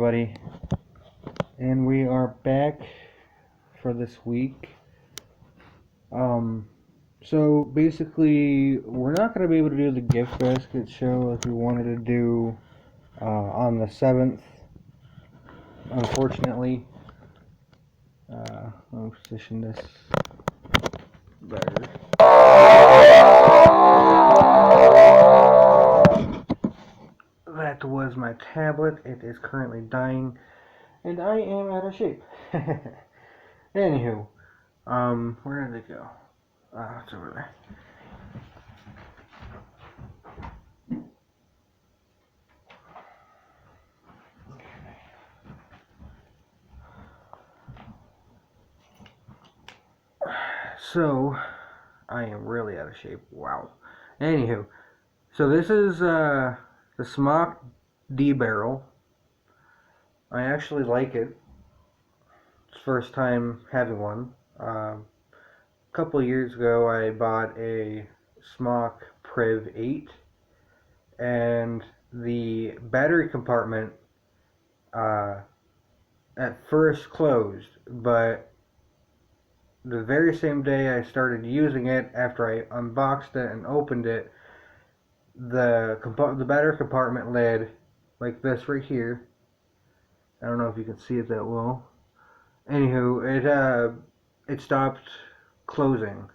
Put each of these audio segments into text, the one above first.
everybody, and we are back for this week. So basically, we're not going to be able to do the gift basket show like we wanted to do on the 7th, unfortunately. I'll position this better. That was my tablet. It is currently dying, and I am out of shape. Anywho, where did it go? It's over there. So, I am really out of shape. Wow. Anywho, so this is the Smock D barrel. I actually like it. It's first time having one. A couple of years ago, I bought a Smock Priv 8, and the battery compartment at first closed, but the very same day I started using it, after I unboxed it and opened it, the battery compartment lid, like this right here. I don't know if you can see it that well. Anywho, it stopped closing.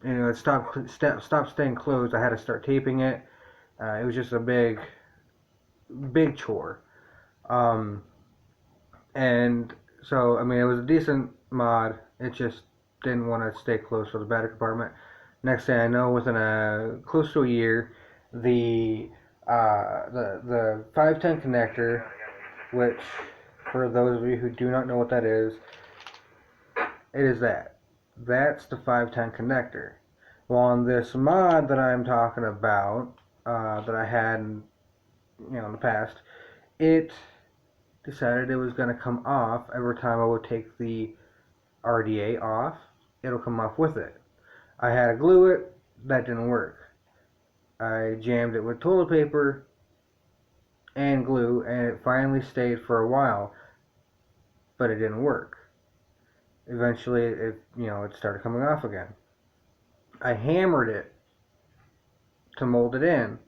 It stopped staying closed. I had to start taping it. It was just a big chore. And so, I mean, it was a decent mod. It just didn't want to stay closed for the battery compartment. Next thing I know, within close to a year, the 510 connector, which for those of you who do not know what that is, it is that. That's the 510 connector. Well, on this mod that I'm talking about, that I had, in the past, it decided it was going to come off every time I would take the RDA off. It'll come off with it. I had to glue it. That didn't work. I jammed it with toilet paper and glue, and it finally stayed for a while, but it didn't work. Eventually, it started coming off again. I hammered it to mold it in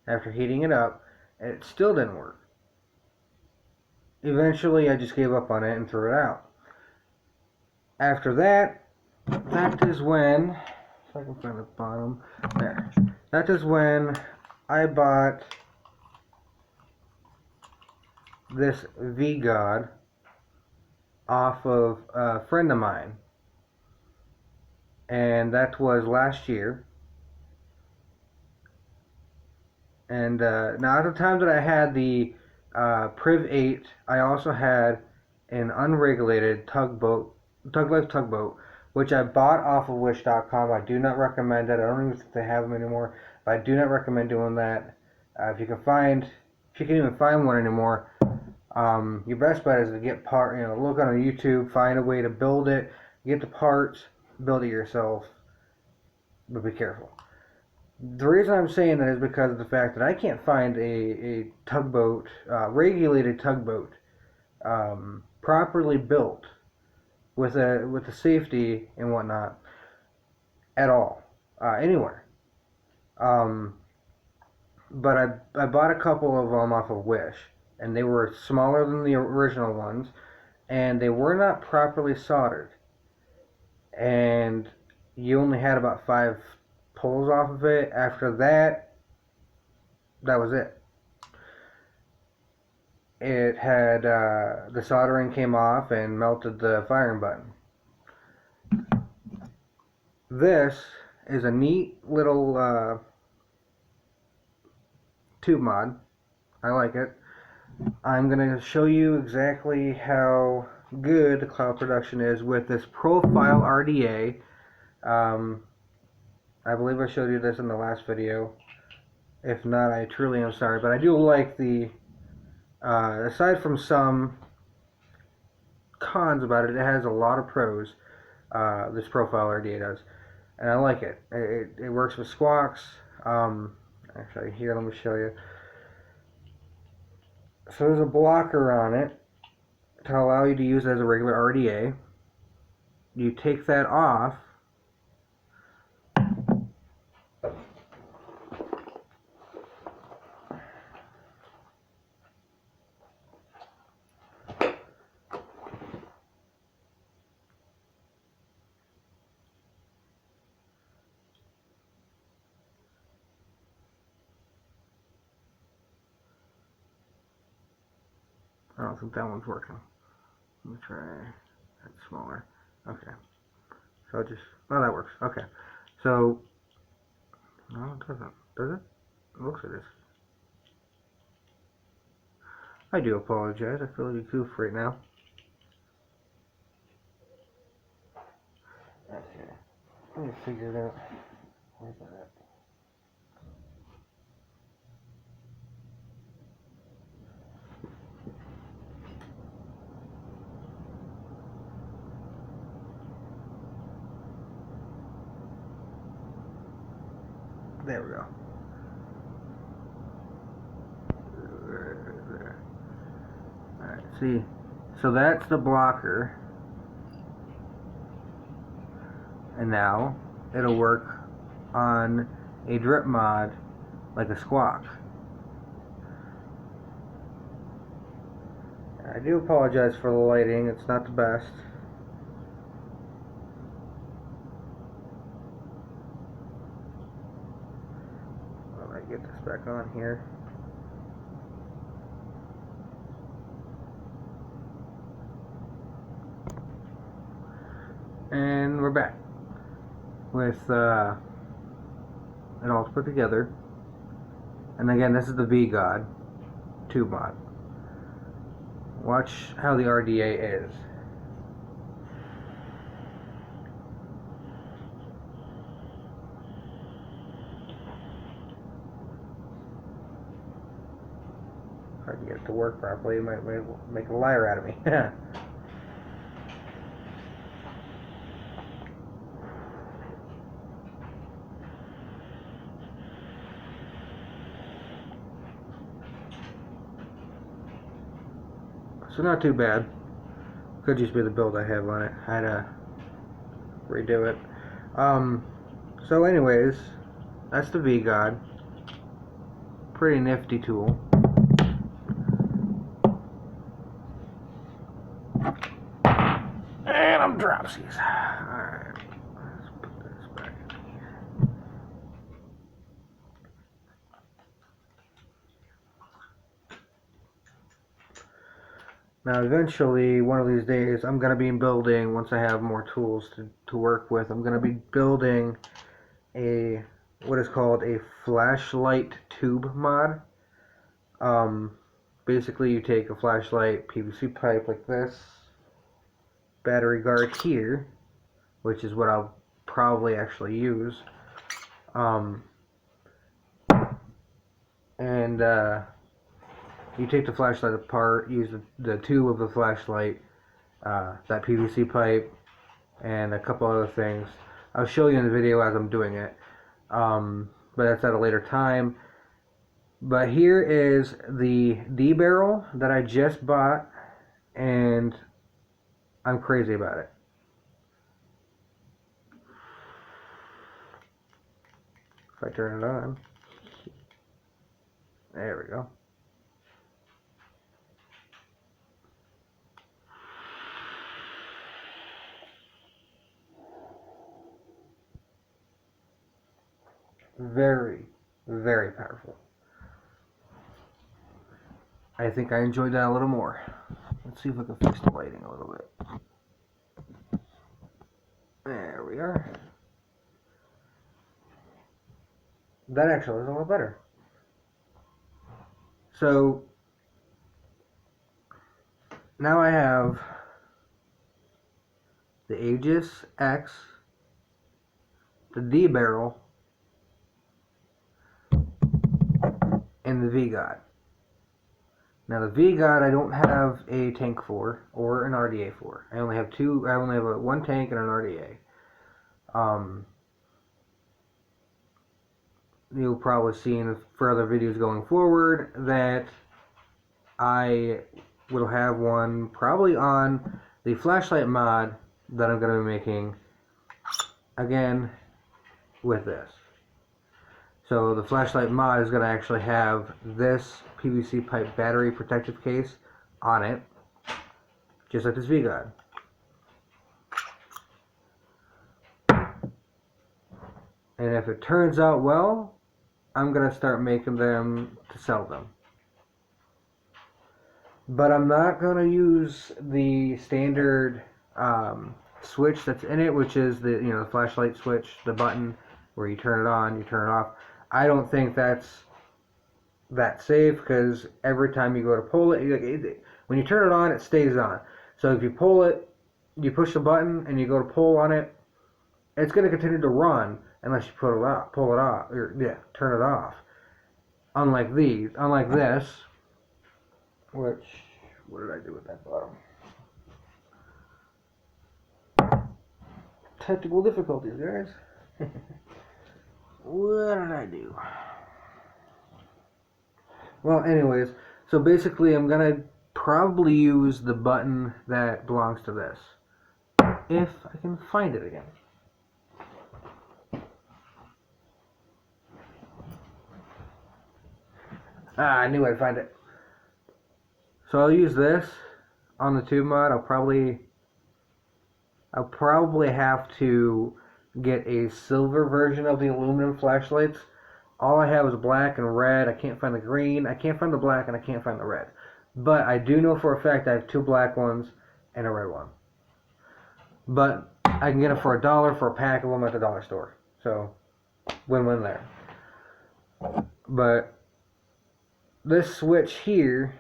after heating it up, and it still didn't work. Eventually, I just gave up on it and threw it out. After that is when, if I can find the bottom, there. That is when I bought this V-God off of a friend of mine. And that was last year. And now at the time that I had the Priv 8, I also had an unregulated Tug Life tugboat, which I bought off of Wish.com. I do not recommend it. I don't even think they have them anymore, but I do not recommend doing that. If you can even find one anymore, your best bet is to get look on YouTube, find a way to build it, get the parts, build it yourself, but be careful. The reason I'm saying that is because of the fact that I can't find a tugboat, regulated tugboat, properly built with the safety and whatnot at all, anywhere. But I bought a couple of them off of Wish, and they were smaller than the original ones, and they were not properly soldered. And you only had about 5 pulls off of it. After that was it. It had the soldering came off and melted the firing button. This is a neat little tube mod. I like it. I'm going to show you exactly how good the cloud production is with this profile RDA. I believe I showed you this in the last video. If not, I truly am sorry, but I do like the aside from some cons about it, it has a lot of pros. This profile RDA does, and I like it. It works with squawks. Actually, here, let me show you. So there's a blocker on it to allow you to use it as a regular RDA. You take that off. I don't think that one's working. Let me try that smaller. Okay. So just, oh, that works. Okay. So, no, it doesn't. Does it? It looks like this. I do apologize. I feel like a goof right now. Okay. Let me figure it out. Where's that at? There we go. There. Alright, see. So that's the blocker. And now it'll work on a drip mod like a squawk. I do apologize for the lighting, it's not the best. Let me get this back on here. And we're back with it all put together. And again, this is the V-God tube mod. Watch how the RDA is. Hard to get it to work properly. It might make a liar out of me. So not too bad. Could just be the build I have on it. I had to redo it. So anyways, that's the V-God. Pretty nifty tool. And I'm dropsies. Alright. Let's put this back in here. Now eventually, one of these days, I'm going to be building, once I have more tools to work with, I'm going to be building what is called a flashlight tube mod. Basically you take a flashlight PVC pipe like this, battery guard here, which is what I'll probably actually use, and you take the flashlight apart, use the tube of the flashlight, that PVC pipe, and a couple other things. I'll show you in the video as I'm doing it, but that's at a later time. But here is the D barrel that I just bought, and I'm crazy about it. If I turn it on, there we go. Very, very powerful. I think I enjoyed that a little more. Let's see if I can fix the lighting a little bit. There we are. That actually is a lot better. So now I have the Aegis X, the D barrel, and the V-God. Now the V-God I don't have a tank for or an RDA for. I only have one tank and an RDA. You'll probably see in further videos going forward that I will have one probably on the flashlight mod that I'm going to be making again with this. So the flashlight mod is going to actually have this PVC pipe battery protective case on it, just like this V-God. And if it turns out well, I'm going to start making them to sell them. But I'm not going to use the standard switch that's in it, which is the flashlight switch, the button where you turn it on, you turn it off. I don't think that's that safe, because every time you go to pull it, when you turn it on, it stays on. So if you pull it, you push the button and you go to pull on it, it's going to continue to run unless you pull it off, or turn it off. Unlike this, which, what did I do with that bottom? Technical difficulties, guys. What did I do? Well, anyways, so basically I'm going to probably use the button that belongs to this, if I can find it again. I knew I'd find it. So I'll use this on the tube mod. I'll probably have to get a silver version of the aluminum flashlights. All I have is black and red. I can't find the green. I can't find the black, and I can't find the red. But I do know for a fact I have 2 black ones and a red one. But I can get them for $1 for a pack of them at the dollar store. So, win-win there. But this switch here,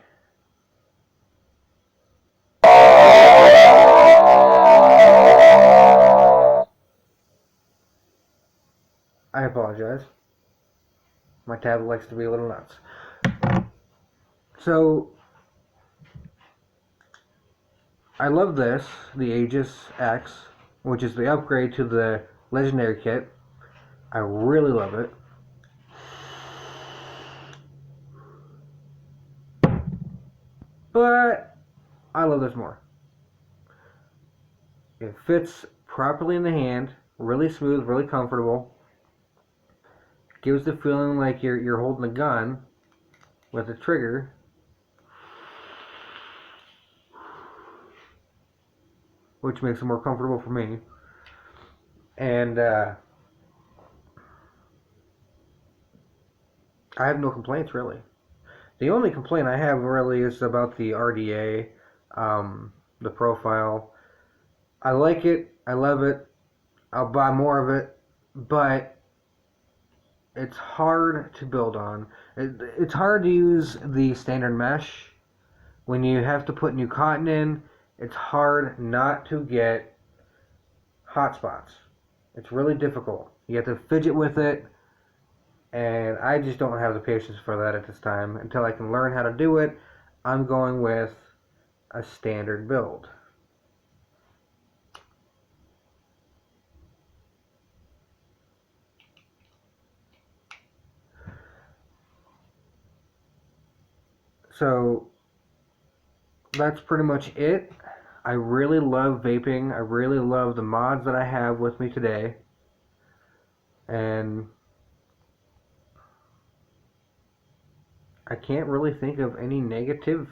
I apologize. My tablet likes to be a little nuts. So, I love this, the Aegis X, which is the upgrade to the Legendary kit. I really love it. But I love this more. It fits properly in the hand, really smooth, really comfortable. Gives the feeling like you're holding a gun with a trigger. Which makes it more comfortable for me. And I have no complaints, really. The only complaint I have really is about the RDA, the profile. I like it. I love it. I'll buy more of it. But it's hard to build on. It's hard to use the standard mesh. When you have to put new cotton in, it's hard not to get hot spots. It's really difficult. You have to fidget with it. And I just don't have the patience for that at this time. Until I can learn how to do it, I'm going with a standard build. So that's pretty much it. I really love vaping. I really love the mods that I have with me today. And I can't really think of any negative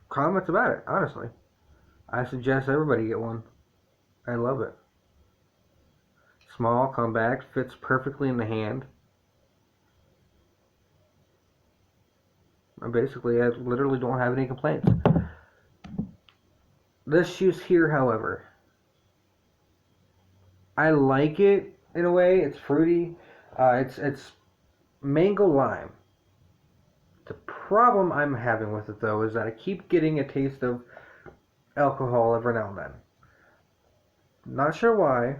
comments about it, honestly. I suggest everybody get one. I love it. Small, compact, fits perfectly in the hand. I literally don't have any complaints. This juice here, however, I like it in a way. It's fruity. It's mango lime. The problem I'm having with it, though, is that I keep getting a taste of alcohol every now and then. Not sure why.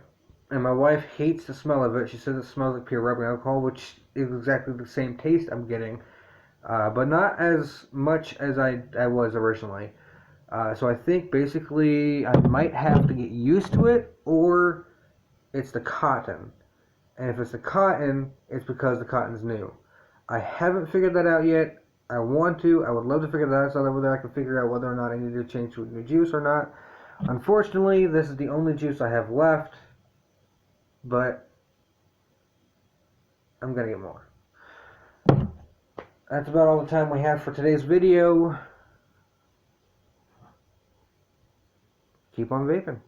And my wife hates the smell of it. She says it smells like pure rubbing alcohol, which is exactly the same taste I'm getting. But not as much as I was originally. So I think basically I might have to get used to it, or it's the cotton. And if it's the cotton, it's because the cotton's new. I haven't figured that out yet. I want to. I would love to figure that out so that whether I can figure out whether or not I need to change to a new juice or not. Unfortunately, this is the only juice I have left, but I'm going to get more. That's about all the time we have for today's video. Keep on vaping.